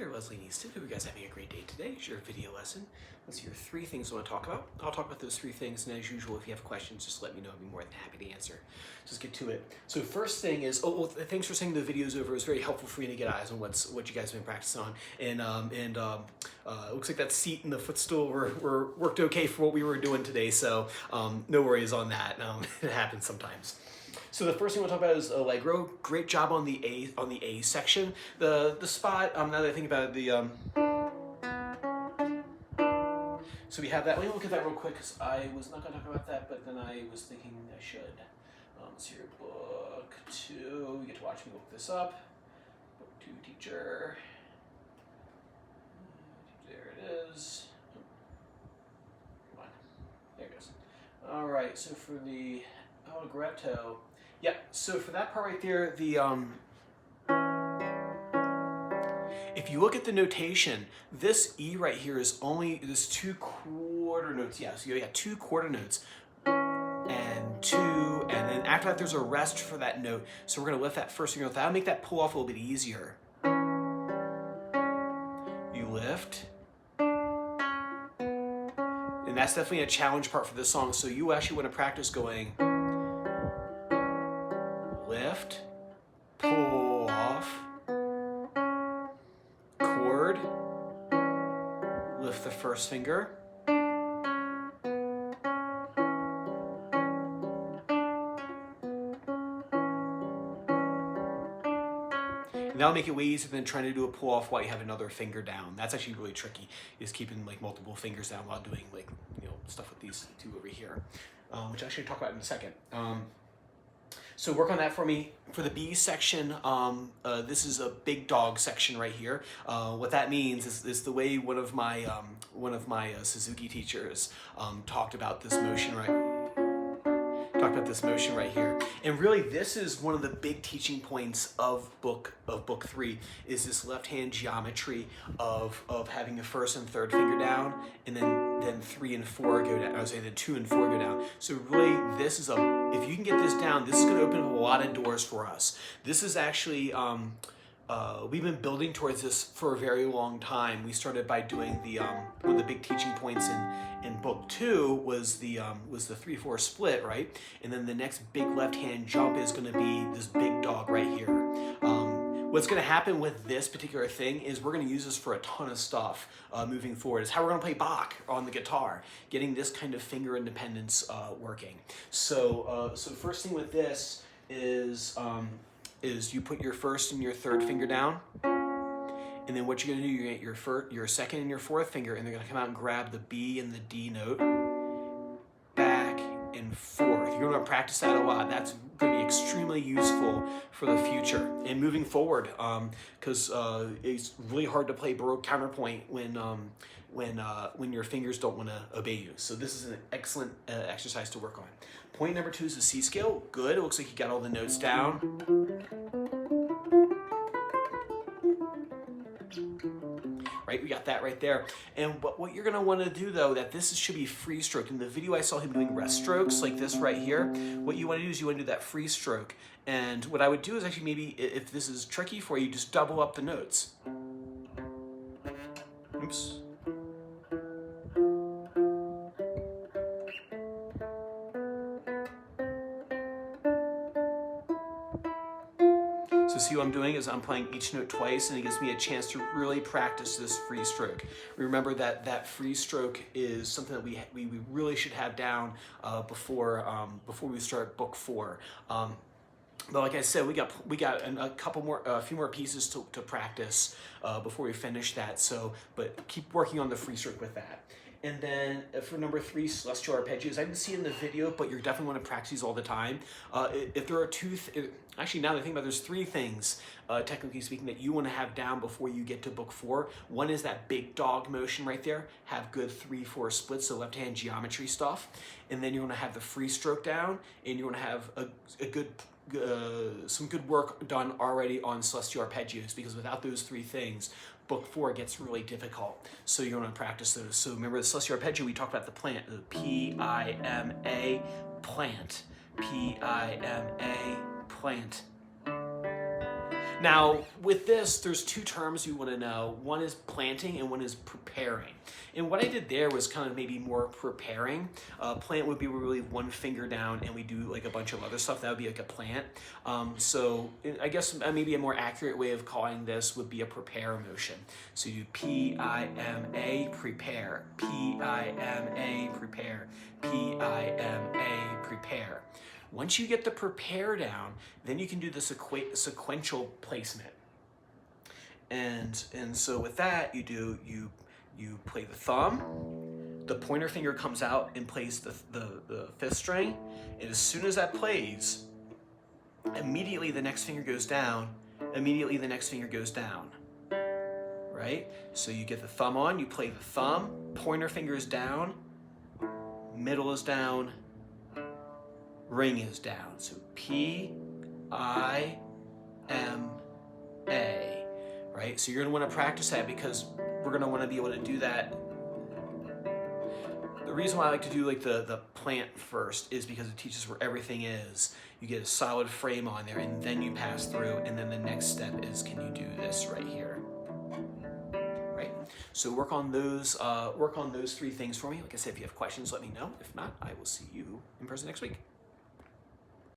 there, Leslie Neeston. Hope you guys are having a great day today. It's your video lesson. Let's see your 3 things I want to talk about. I'll talk about those 3 things, and as usual, if you have questions, just let me know. I'd be more than happy to answer. Just get to it. So first thing is, thanks for sending the videos over. It was very helpful for me to get eyes on what you guys have been practicing on. And it looks like that seat and the footstool were worked okay for what we were doing today. So no worries on that. It happens sometimes. So the first thing we'll talk about is Allegro. Great job on the A section. The spot. Now that I think about it, so we have that. Let me look at that real quick because I was not going to talk about that, but then I was thinking I should. Let's see here, book 2. You get to watch me look this up. Book 2 teacher. There it is. Come on. There it goes. All right. So for the Allegretto. Yeah, so for that part right there, if you look at the notation, this E right here is only, there's 2 quarter notes. Yeah, so you got 2 quarter notes and 2, and then after that there's a rest for that note. So we're gonna lift that first finger off. That'll make that pull off a little bit easier. You lift. And that's definitely a challenge part for this song. So you actually want to practice going lift, pull off, chord, lift the first finger, and that'll make it way easier than trying to do a pull off while you have another finger down. That's actually really tricky, is keeping like multiple fingers down while doing like, you know, stuff with these 2 over here, which I'll actually talk about in a second. So work on that for me. For the B section, this is a big dog section right here. What that means is the way one of my Suzuki teachers talked about this motion right here. And really, this is one of the big teaching points of book 3 is this left hand geometry of having the first and third finger down, and then 3 and 4 go down. I would say then 2 and 4 go down. So really, this is if you can get this down, this is going to open up a lot of doors for us. This is actually we've been building towards this for a very long time. We started by doing one of the big teaching points in book 2 was the 3/4 split, right? And then the next big left hand jump is going to be this big dog right here. What's going to happen with this particular thing is we're going to use this for a ton of stuff moving forward. It's how we're going to play Bach on the guitar, getting this kind of finger independence working. So first thing with this is you put your first and your third finger down, and then what you're going to do, you're going to get your second and your fourth finger, and they're going to come out and grab the B and the D note, back and forth. You're going to practice that a lot. That's going to be extremely useful for the future and moving forward, because it's really hard to play Baroque counterpoint when your fingers don't want to obey you. So this is an excellent exercise to work on. Point number 2 is the C scale. Good. It looks like you got all the notes down. Right, we got that right there. And what you're gonna want to do though, this should be free stroke. In the video I saw him doing rest strokes like this right here. What you want to do is you want to do that free stroke. And what I would do is actually maybe, if this is tricky for you, just double up the notes. Oops. So see what I'm doing is I'm playing each note twice, and it gives me a chance to really practice this free stroke. Remember that free stroke is something that we really should have down before we start book 4. But like I said, we got a few more pieces to practice before we finish that. So, but keep working on the free stroke with that. And then for number 3, celestial arpeggios. I didn't see it in the video, but you're definitely want to practice these all the time. If there are actually now that I think about it, there's 3 things, technically speaking, that you want to have down before you get to book 4. One is that big dog motion right there. Have good 3/4 splits, so left hand geometry stuff. And then you want to have the free stroke down, and you want to have some good work done already on celestial arpeggios, because without those 3 things, book 4 gets really difficult. So you want to practice those. So remember the celestial arpeggio, we talked about the plant, the P-I-M-A, plant, P-I-M-A, plant. Now, with this, there's two terms you want to know. One is planting and one is preparing. And what I did there was kind of maybe more preparing. Plant would be where we leave one finger down and we do like a bunch of other stuff. That would be like a plant. So I guess maybe a more accurate way of calling this would be a prepare motion. So you do P-I-M-A, prepare. P-I-M-A, prepare. P-I-M-A, prepare. Once you get the prepare down, then you can do the sequential placement. And so with that, you play the thumb, the pointer finger comes out and plays the fifth string, and as soon as that plays, immediately the next finger goes down, immediately the next finger goes down, right? So you get the thumb on, you play the thumb, pointer finger is down, middle is down, ring is down. So P-I-M-A, right? So you're gonna wanna practice that because we're gonna wanna be able to do that. The reason why I like to do like the plant first is because it teaches where everything is. You get a solid frame on there and then you pass through, and then the next step is, can you do this right here? Right? So work on those three things for me. Like I said, if you have questions, let me know. If not, I will see you in person next week.